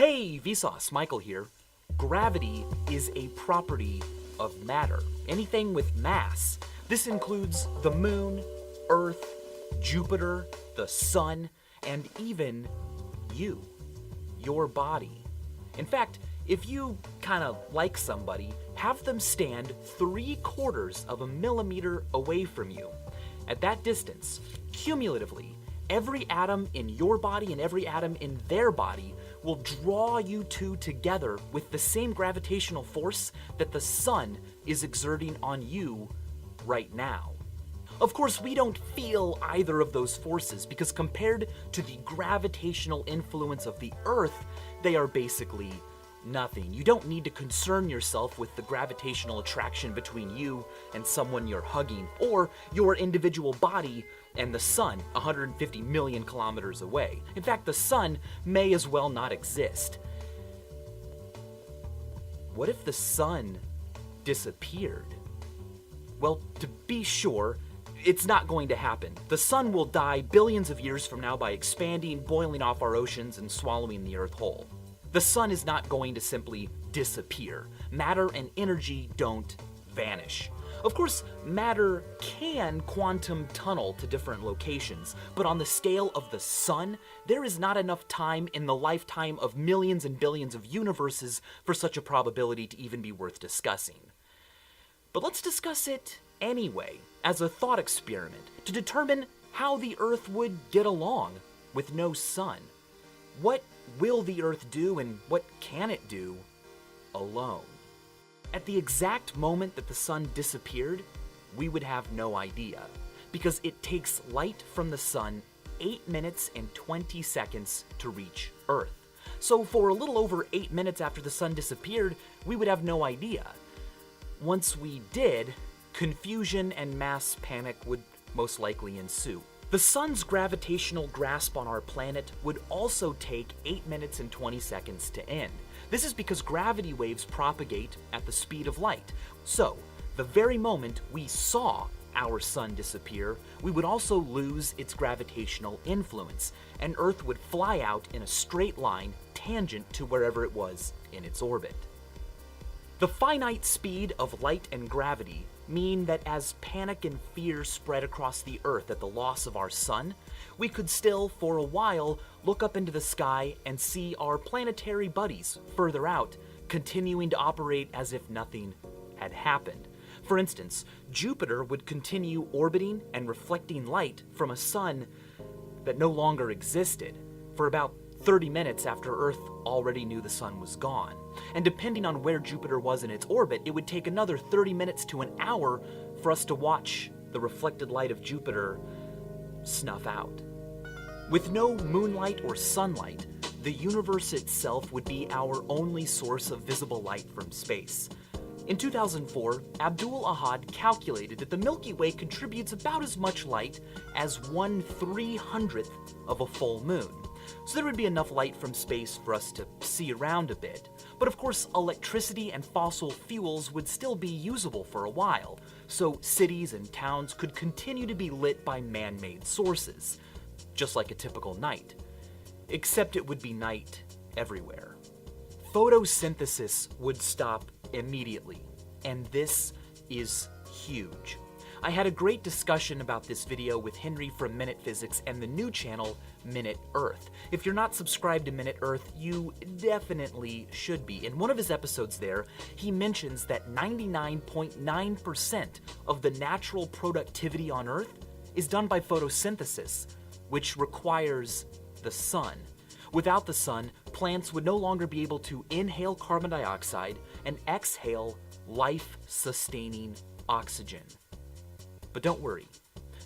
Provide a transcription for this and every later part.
Hey, Vsauce, Michael here. Gravity is a property of matter, anything with mass. This includes the moon, Earth, Jupiter, the sun, and even you, your body. In fact, if you kind of like somebody, have them stand 3/4 of a millimeter away from you. At that distance, cumulatively, every atom in your body and every atom in their body will draw you two together with the same gravitational force that the sun is exerting on you right now. Of course, we don't feel either of those forces because compared to the gravitational influence of the Earth, they are basically nothing. You don't need to concern yourself with the gravitational attraction between you and someone you're hugging, or your individual body and the sun 150 million kilometers away. In fact, the sun may as well not exist. What if the sun disappeared? Well, to be sure, it's not going to happen. The sun will die billions of years from now by expanding, boiling off our oceans, and swallowing the Earth whole. The sun is not going to simply disappear. Matter and energy don't vanish. Of course, matter can quantum tunnel to different locations, but on the scale of the sun, there is not enough time in the lifetime of millions and billions of universes for such a probability to even be worth discussing. But let's discuss it anyway, as a thought experiment, to determine how the Earth would get along with no sun. What will the Earth do and what can it do alone? At the exact moment that the sun disappeared, we would have no idea, because it takes light from the sun 8 minutes and 20 seconds to reach Earth. So for a little over 8 minutes after the sun disappeared, we would have no idea. Once we did, confusion and mass panic would most likely ensue. The sun's gravitational grasp on our planet would also take 8 minutes and 20 seconds to end. This is because gravity waves propagate at the speed of light. So, the very moment we saw our sun disappear, we would also lose its gravitational influence, and Earth would fly out in a straight line tangent to wherever it was in its orbit. The finite speed of light and gravity mean that as panic and fear spread across the Earth at the loss of our sun, we could still, for a while, look up into the sky and see our planetary buddies further out, continuing to operate as if nothing had happened. For instance, Jupiter would continue orbiting and reflecting light from a sun that no longer existed for about 30 minutes after Earth already knew the sun was gone. And depending on where Jupiter was in its orbit, it would take another 30 minutes to an hour for us to watch the reflected light of Jupiter snuff out. With no moonlight or sunlight, the universe itself would be our only source of visible light from space. In 2004, Abdul Ahad calculated that the Milky Way contributes about as much light as 1/300th of a full moon. So there would be enough light from space for us to see around a bit. But of course, electricity and fossil fuels would still be usable for a while, so cities and towns could continue to be lit by man-made sources, just like a typical night. Except it would be night everywhere. Photosynthesis would stop immediately, and this is huge. I had a great discussion about this video with Henry from Minute Physics and the new channel, Minute Earth. If you're not subscribed to Minute Earth, you definitely should be. In one of his episodes there, he mentions that 99.9% of the natural productivity on Earth is done by photosynthesis, which requires the sun. Without the sun, plants would no longer be able to inhale carbon dioxide and exhale life-sustaining oxygen. But don't worry.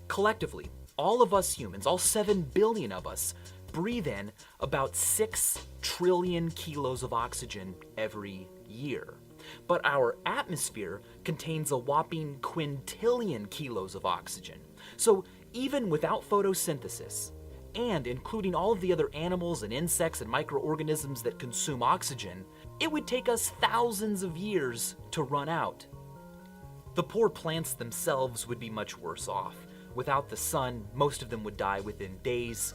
Collectively, all of us humans, all 7 billion of us, breathe in about 6 trillion kilos of oxygen every year. But our atmosphere contains a whopping quintillion kilos of oxygen. So even without photosynthesis, and including all of the other animals and insects and microorganisms that consume oxygen, it would take us thousands of years to run out. The poor plants themselves would be much worse off. Without the sun, most of them would die within days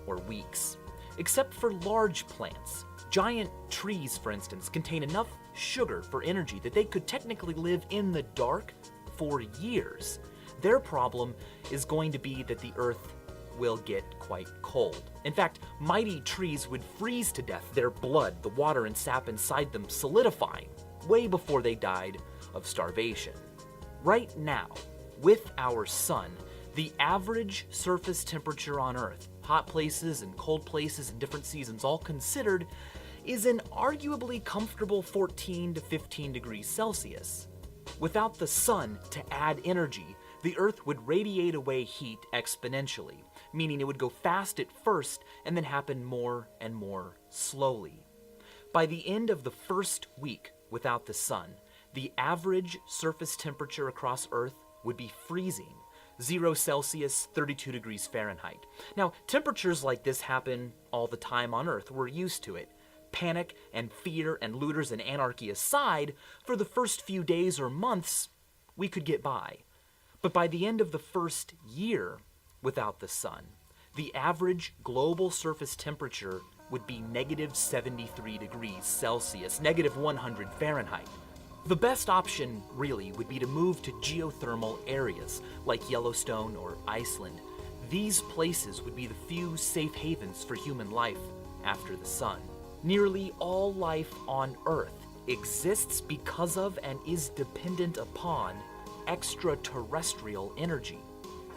or weeks. Except for large plants. Giant trees, for instance, contain enough sugar for energy that they could technically live in the dark for years. Their problem is going to be that the Earth will get quite cold. In fact, mighty trees would freeze to death, their blood, the water and sap inside them solidifying way before they died of starvation. Right now, with our sun, the average surface temperature on Earth, hot places and cold places in different seasons all considered, is an arguably comfortable 14 to 15 degrees Celsius. Without the sun to add energy, the Earth would radiate away heat exponentially, meaning it would go fast at first and then happen more and more slowly. By the end of the first week without the sun, the average surface temperature across Earth would be freezing, 0 Celsius, 32 degrees Fahrenheit. Now, temperatures like this happen all the time on Earth. We're used to it. Panic and fear and looters and anarchy aside, for the first few days or months, we could get by. But by the end of the first year without the sun, the average global surface temperature would be negative 73 degrees Celsius, negative 100 Fahrenheit. The best option, really, would be to move to geothermal areas like Yellowstone or Iceland. These places would be the few safe havens for human life after the sun. Nearly all life on Earth exists because of and is dependent upon extraterrestrial energy,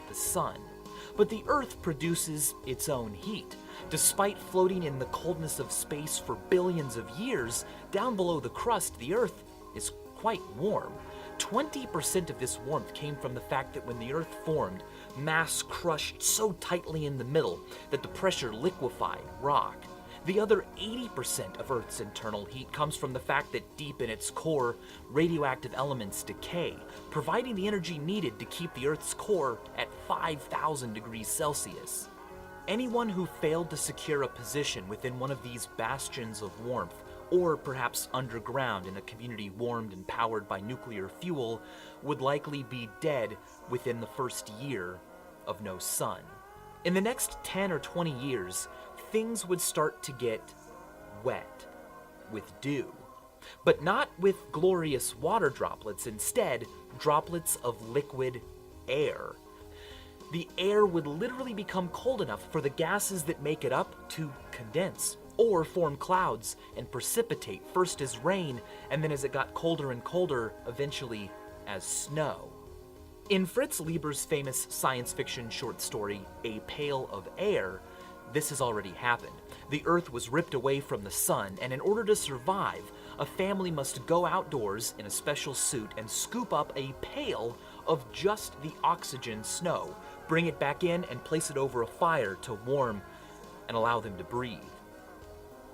the sun. But the Earth produces its own heat. Despite floating in the coldness of space for billions of years, down below the crust, the Earth is quite warm. 20% of this warmth came from the fact that when the Earth formed, mass crushed so tightly in the middle that the pressure liquefied rock. The other 80% of Earth's internal heat comes from the fact that deep in its core, radioactive elements decay, providing the energy needed to keep the Earth's core at 5,000 degrees Celsius. Anyone who failed to secure a position within one of these bastions of warmth, or perhaps underground in a community warmed and powered by nuclear fuel, would likely be dead within the first year of no sun. In the next 10 or 20 years, things would start to get wet with dew, but not with glorious water droplets, instead, droplets of liquid air. The air would literally become cold enough for the gases that make it up to condense, or form clouds and precipitate, first as rain, and then as it got colder and colder, eventually as snow. In Fritz Leiber's famous science fiction short story, A Pail of Air, this has already happened. The Earth was ripped away from the sun, and in order to survive, a family must go outdoors in a special suit and scoop up a pail of just the oxygen snow, bring it back in, and place it over a fire to warm and allow them to breathe.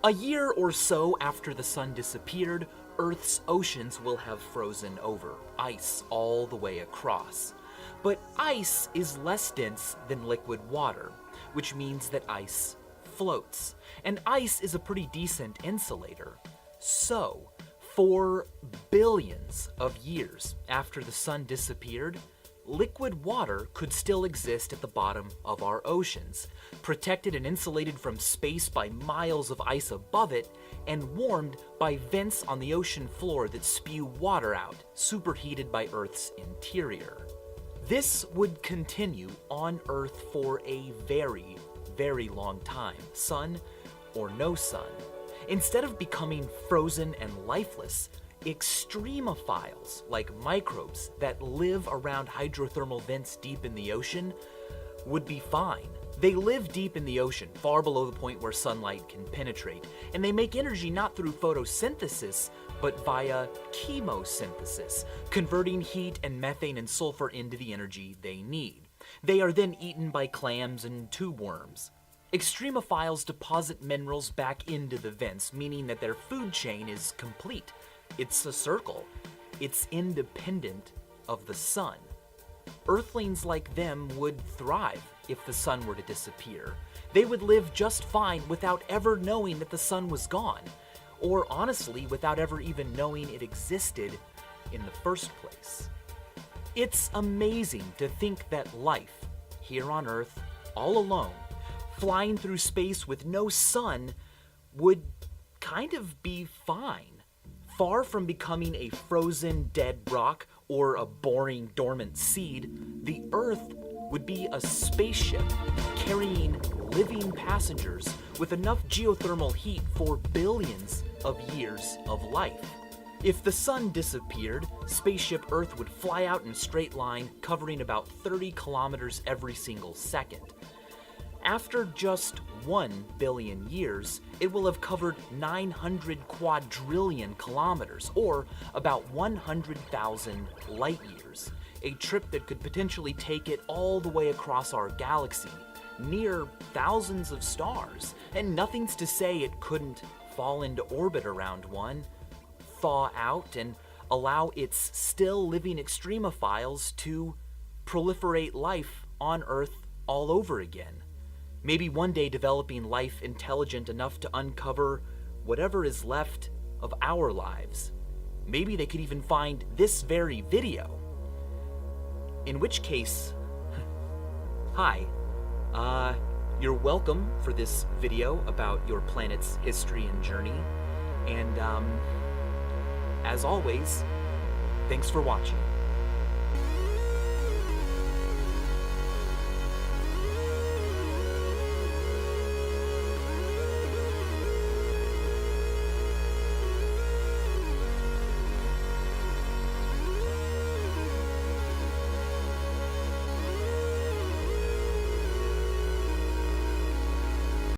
A year or so after the sun disappeared, Earth's oceans will have frozen over, ice all the way across. But ice is less dense than liquid water, which means that ice floats. And ice is a pretty decent insulator. So, for billions of years after the sun disappeared, liquid water could still exist at the bottom of our oceans, protected and insulated from space by miles of ice above it, and warmed by vents on the ocean floor that spew water out, superheated by Earth's interior. This would continue on Earth for a very, very long time, sun or no sun. Instead of becoming frozen and lifeless, extremophiles, like microbes that live around hydrothermal vents deep in the ocean, would be fine. They live deep in the ocean, far below the point where sunlight can penetrate, and they make energy not through photosynthesis, but via chemosynthesis, converting heat and methane and sulfur into the energy they need. They are then eaten by clams and tube worms. Extremophiles deposit minerals back into the vents, meaning that their food chain is complete. It's a circle. It's independent of the sun. Earthlings like them would thrive if the sun were to disappear. They would live just fine without ever knowing that the sun was gone, or honestly, without ever even knowing it existed in the first place. It's amazing to think that life, here on Earth, all alone, flying through space with no sun, would kind of be fine. Far from becoming a frozen dead rock or a boring dormant seed, the Earth would be a spaceship carrying living passengers with enough geothermal heat for billions of years of life. If the sun disappeared, spaceship Earth would fly out in a straight line, covering about 30 kilometers every single second. After just 1 billion years, it will have covered 900 quadrillion kilometers, or about 100,000 light years, a trip that could potentially take it all the way across our galaxy, near thousands of stars, and nothing's to say it couldn't fall into orbit around one, thaw out, and allow its still living extremophiles to proliferate life on Earth all over again. Maybe one day developing life intelligent enough to uncover whatever is left of our lives. Maybe they could even find this very video. In which case, hi, you're welcome for this video about your planet's history and journey. And as always, thanks for watching.